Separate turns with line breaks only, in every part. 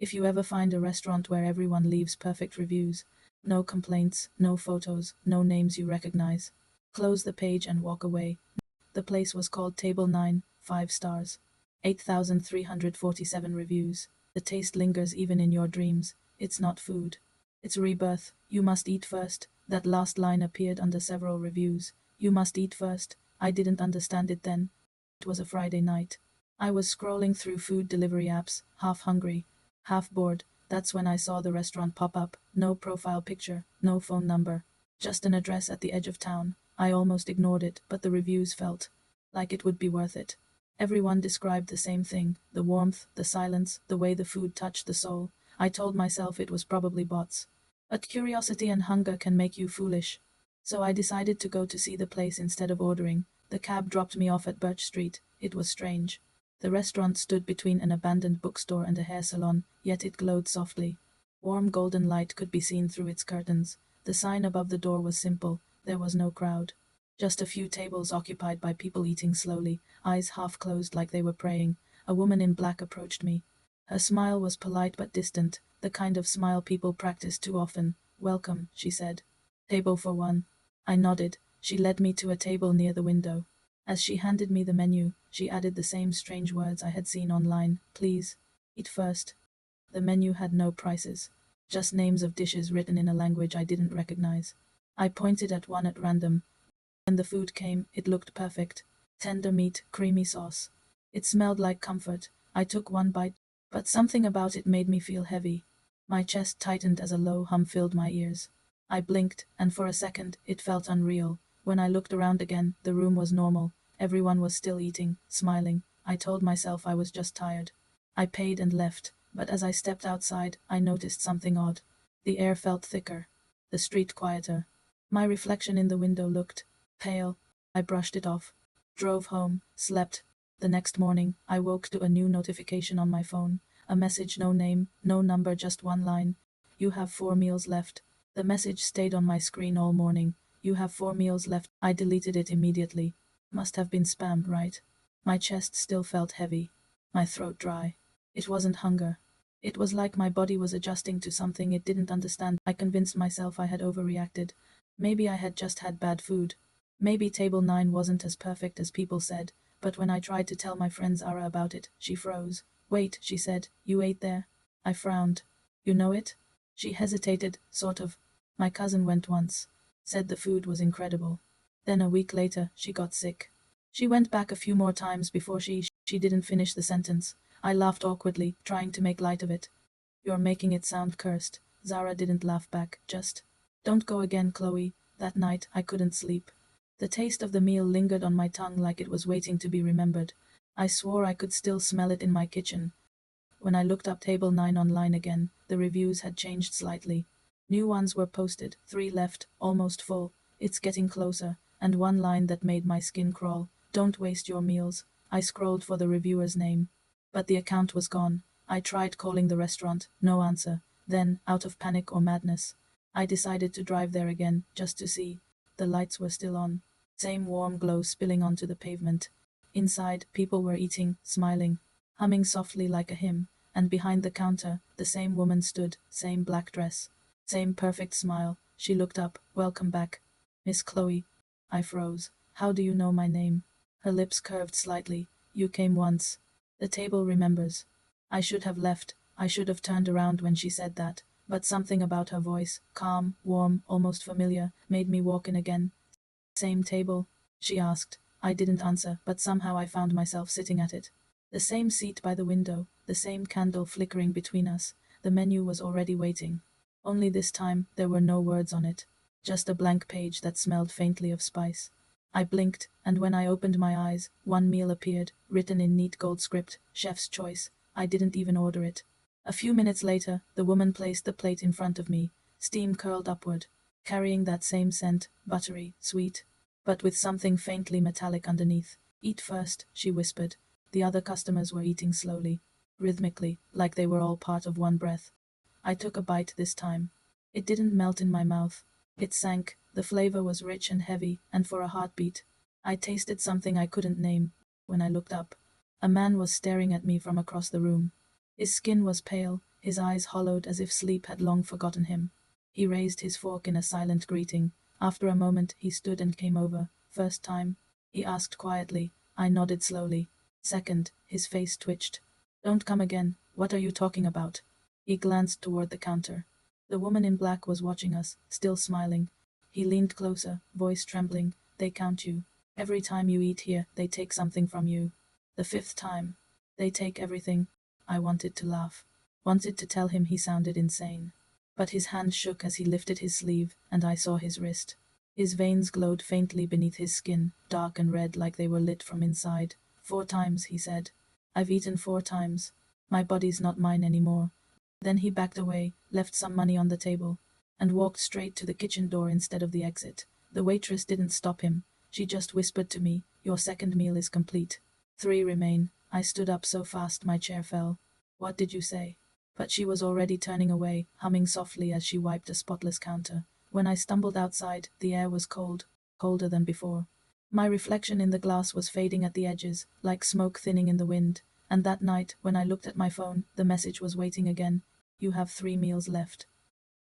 If you ever find a restaurant where everyone leaves perfect reviews, no complaints, no photos, no names you recognize, close the page and walk away. The place was called Table 9, 5 stars. 8,347 reviews. The taste lingers even in your dreams. It's not food. It's rebirth. You must eat first. That last line appeared under several reviews. You must eat first. I didn't understand it then. It was a Friday night. I was scrolling through food delivery apps, half hungry, half bored. That's when I saw the restaurant pop up. No profile picture, no phone number, just an address at the edge of town. I almost ignored it, but the reviews felt like it would be worth it. Everyone described the same thing, the warmth, the silence, the way the food touched the soul. I told myself it was probably bots. But curiosity and hunger can make you foolish. So I decided to go to see the place instead of ordering. The cab dropped me off at Birch Street. It was strange. The restaurant stood between an abandoned bookstore and a hair salon, yet it glowed softly. Warm golden light could be seen through its curtains. The sign above the door was simple. There was no crowd. Just a few tables occupied by people eating slowly, eyes half closed like they were praying. A woman in black approached me. Her smile was polite but distant, the kind of smile people practice too often. "Welcome," she said. "Table for one." I nodded. She led me to a table near the window. As she handed me the menu, she added the same strange words I had seen online. "Please, eat first." The menu had no prices, just names of dishes written in a language I didn't recognize. I pointed at one at random. When the food came, it looked perfect. Tender meat, creamy sauce. It smelled like comfort. I took one bite, but something about it made me feel heavy. My chest tightened as a low hum filled my ears. I blinked, and for a second, it felt unreal. When I looked around again, the room was normal. Everyone was still eating, smiling. I told myself I was just tired. I paid and left, but as I stepped outside, I noticed something odd. The air felt thicker, the street quieter. My reflection in the window looked pale. I brushed it off, drove home, slept. The next morning, I woke to a new notification on my phone. A message, no name, no number, just one line. "You have 4 meals left." The message stayed on my screen all morning. "You have 4 meals left." I deleted it immediately. Must have been spam, right? My chest still felt heavy, my throat dry. It wasn't hunger. It was like my body was adjusting to something it didn't understand. I convinced myself I had overreacted. Maybe I had just had bad food. Maybe Table 9 wasn't as perfect as people said, but when I tried to tell my friend Zara about it, she froze. "Wait," she said, "you ate there?" I frowned. "You know it?" She hesitated, sort of. "My cousin went once. Said the food was incredible. Then a week later, she got sick. She went back a few more times before she didn't finish the sentence." I laughed awkwardly, trying to make light of it. "You're making it sound cursed." Zara didn't laugh back, just, "Don't go again, Chloe." That night, I couldn't sleep. The taste of the meal lingered on my tongue like it was waiting to be remembered. I swore I could still smell it in my kitchen. When I looked up Table 9 online again, the reviews had changed slightly. New ones were posted, 3 left, almost full. "It's getting closer," and one line that made my skin crawl. "Don't waste your meals." I scrolled for the reviewer's name, but the account was gone. I tried calling the restaurant, no answer. Then, out of panic or madness, I decided to drive there again, just to see. The lights were still on. Same warm glow spilling onto the pavement. Inside, people were eating, smiling, humming softly like a hymn, and behind the counter, the same woman stood, same black dress, same perfect smile. She looked up. "Welcome back, Miss Chloe." I froze. "How do you know my name?" Her lips curved slightly. "You came once. The table remembers." I should have left. I should have turned around when she said that, but something about her voice, calm, warm, almost familiar, made me walk in again. "Same table?" she asked. I didn't answer, but somehow I found myself sitting at it. The same seat by the window, the same candle flickering between us. The menu was already waiting. Only this time, there were no words on it. Just a blank page that smelled faintly of spice. I blinked, and when I opened my eyes, one meal appeared, written in neat gold script, "Chef's choice." I didn't even order it. A few minutes later, the woman placed the plate in front of me. Steam curled upward, carrying that same scent, buttery, sweet, but with something faintly metallic underneath. "Eat first," she whispered. The other customers were eating slowly, rhythmically, like they were all part of one breath. I took a bite this time. It didn't melt in my mouth. It sank. The flavor was rich and heavy, and for a heartbeat, I tasted something I couldn't name. When I looked up, a man was staring at me from across the room. His skin was pale, his eyes hollowed as if sleep had long forgotten him. He raised his fork in a silent greeting. After a moment he stood and came over. "First time?" he asked quietly. I nodded slowly. "Second." His face twitched. "Don't come again. What are you talking about?" He glanced toward the counter. The woman in black was watching us, still smiling. He leaned closer, voice trembling. "They count you. Every time you eat here, they take something from you. The fifth time. They take everything." I wanted to laugh. Wanted to tell him he sounded insane. But his hand shook as he lifted his sleeve, and I saw his wrist. His veins glowed faintly beneath his skin, dark and red like they were lit from inside. "4 times," he said. "I've eaten 4 times. My body's not mine anymore." Then he backed away, left some money on the table, and walked straight to the kitchen door instead of the exit. The waitress didn't stop him. She just whispered to me, "Your second meal is complete. 3 remain." I stood up so fast my chair fell. "What did you say?" But she was already turning away, humming softly as she wiped a spotless counter. When I stumbled outside, the air was cold, colder than before. My reflection in the glass was fading at the edges, like smoke thinning in the wind. And that night, when I looked at my phone, the message was waiting again. "You have 3 meals left."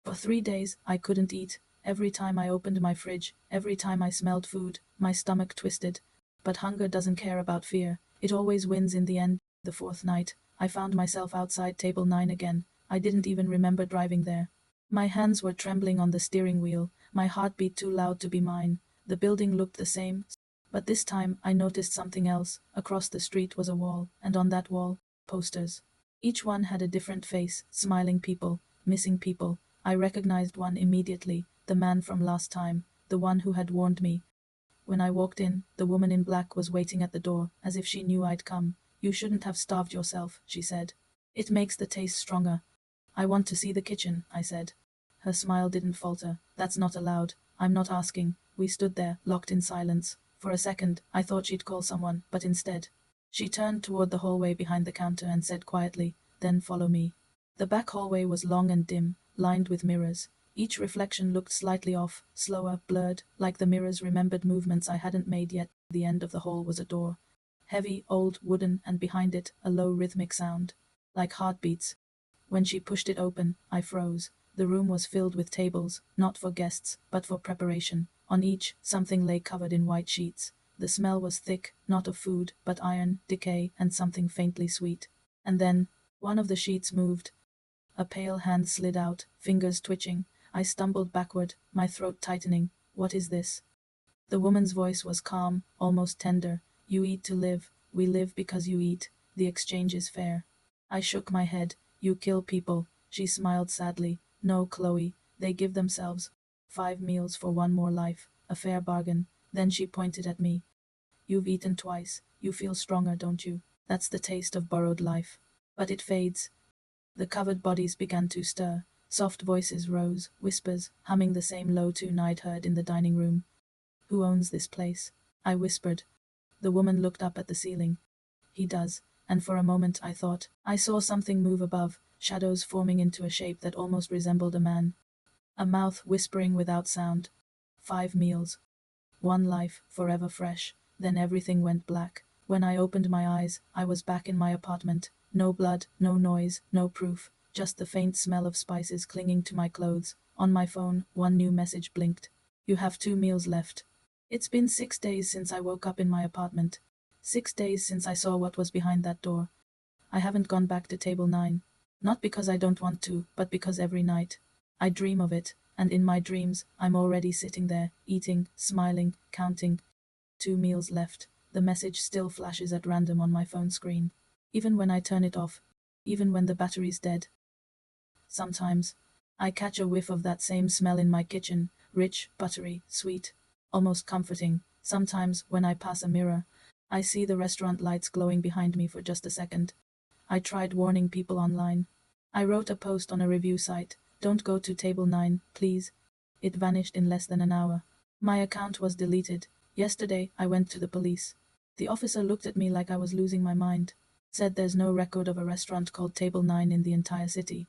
For 3 days, I couldn't eat. Every time I opened my fridge, every time I smelled food, my stomach twisted. But hunger doesn't care about fear. It always wins in the end. The 4th night, I found myself outside table 9 again. I didn't even remember driving there. My hands were trembling on the steering wheel, my heart beat too loud to be mine. The building looked the same, but this time I noticed something else. Across the street was a wall, and on that wall, posters. Each one had a different face, smiling people, missing people. I recognized one immediately, the man from last time, the one who had warned me. When I walked in, the woman in black was waiting at the door, as if she knew I'd come. "You shouldn't have starved yourself," she said. "It makes the taste stronger." "I want to see the kitchen," I said. Her smile didn't falter. "That's not allowed. I'm not asking." We stood there, locked in silence. For a second, I thought she'd call someone, but instead, she turned toward the hallway behind the counter and said quietly, "Then follow me." The back hallway was long and dim, lined with mirrors. Each reflection looked slightly off, slower, blurred, like the mirrors remembered movements I hadn't made yet. At the end of the hall was a door. Heavy, old, wooden, and behind it, a low rhythmic sound. Like heartbeats. When she pushed it open, I froze. The room was filled with tables, not for guests, but for preparation. On each, something lay covered in white sheets. The smell was thick, not of food, but iron, decay, and something faintly sweet. And then, one of the sheets moved. A pale hand slid out, fingers twitching. I stumbled backward, my throat tightening. "What is this?" The woman's voice was calm, almost tender. "You eat to live. We live because you eat. The exchange is fair." I shook my head. "You kill people." She smiled sadly. "No, Chloe. They give themselves 5 meals for 1 more life. A fair bargain." Then she pointed at me. "You've eaten twice. You feel stronger, don't you? That's the taste of borrowed life. But it fades." The covered bodies began to stir. Soft voices rose, whispers, humming the same low tune I'd heard in the dining room. "Who owns this place?" I whispered. The woman looked up at the ceiling. "He does." And for a moment I thought I saw something move above, shadows forming into a shape that almost resembled a man. A mouth whispering without sound. 5 meals. 1 life, forever fresh. Then everything went black. When I opened my eyes, I was back in my apartment. No blood, no noise, no proof. Just the faint smell of spices clinging to my clothes. On my phone, one new message blinked. "You have 2 meals left." It's been 6 days since I woke up in my apartment. 6 days since I saw what was behind that door. I haven't gone back to table 9. Not because I don't want to, but because every night I dream of it, and in my dreams, I'm already sitting there, eating, smiling, counting. 2 meals left. The message still flashes at random on my phone screen. Even when I turn it off. Even when the battery's dead. Sometimes, I catch a whiff of that same smell in my kitchen, rich, buttery, sweet, almost comforting. Sometimes, when I pass a mirror, I see the restaurant lights glowing behind me for just a second. I tried warning people online. I wrote a post on a review site, "Don't go to table 9, please." It vanished in less than an hour. My account was deleted. Yesterday, I went to the police. The officer looked at me like I was losing my mind. Said there's no record of a restaurant called Table 9 in the entire city.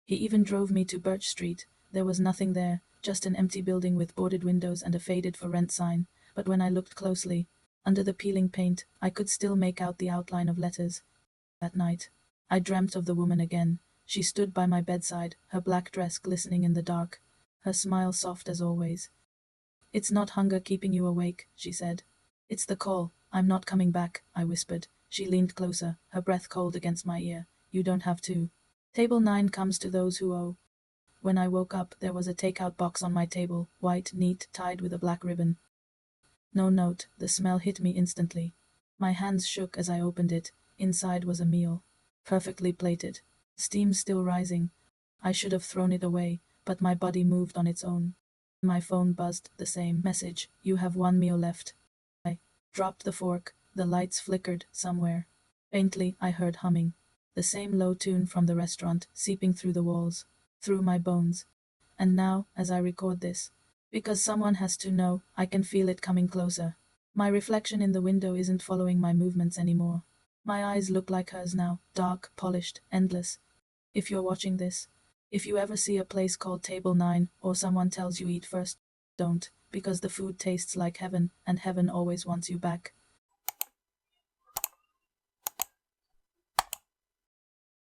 He even drove me to Birch Street. There was nothing there, just an empty building with boarded windows and a faded for rent sign. But when I looked closely, under the peeling paint, I could still make out the outline of letters. That night, I dreamt of the woman again. She stood by my bedside, her black dress glistening in the dark, her smile soft as always. "It's not hunger keeping you awake," she said. "It's the call. I'm not coming back," I whispered. She leaned closer, her breath cold against my ear. "You don't have to. Table 9 comes to those who owe." When I woke up, there was a takeout box on my table, white, neat, tied with a black ribbon. No note. The smell hit me instantly. My hands shook as I opened it. Inside was a meal. Perfectly plated. Steam still rising. I should have thrown it away, but my body moved on its own. My phone buzzed, the same message: "You have one meal left." I dropped the fork. The lights flickered somewhere. Faintly, I heard humming. The same low tune from the restaurant, seeping through the walls, through my bones. And now, as I record this, because someone has to know, I can feel it coming closer. My reflection in the window isn't following my movements anymore. My eyes look like hers now, dark, polished, endless. If you're watching this, if you ever see a place called Table 9, or someone tells you eat first, don't, because the food tastes like heaven, and heaven always wants you back.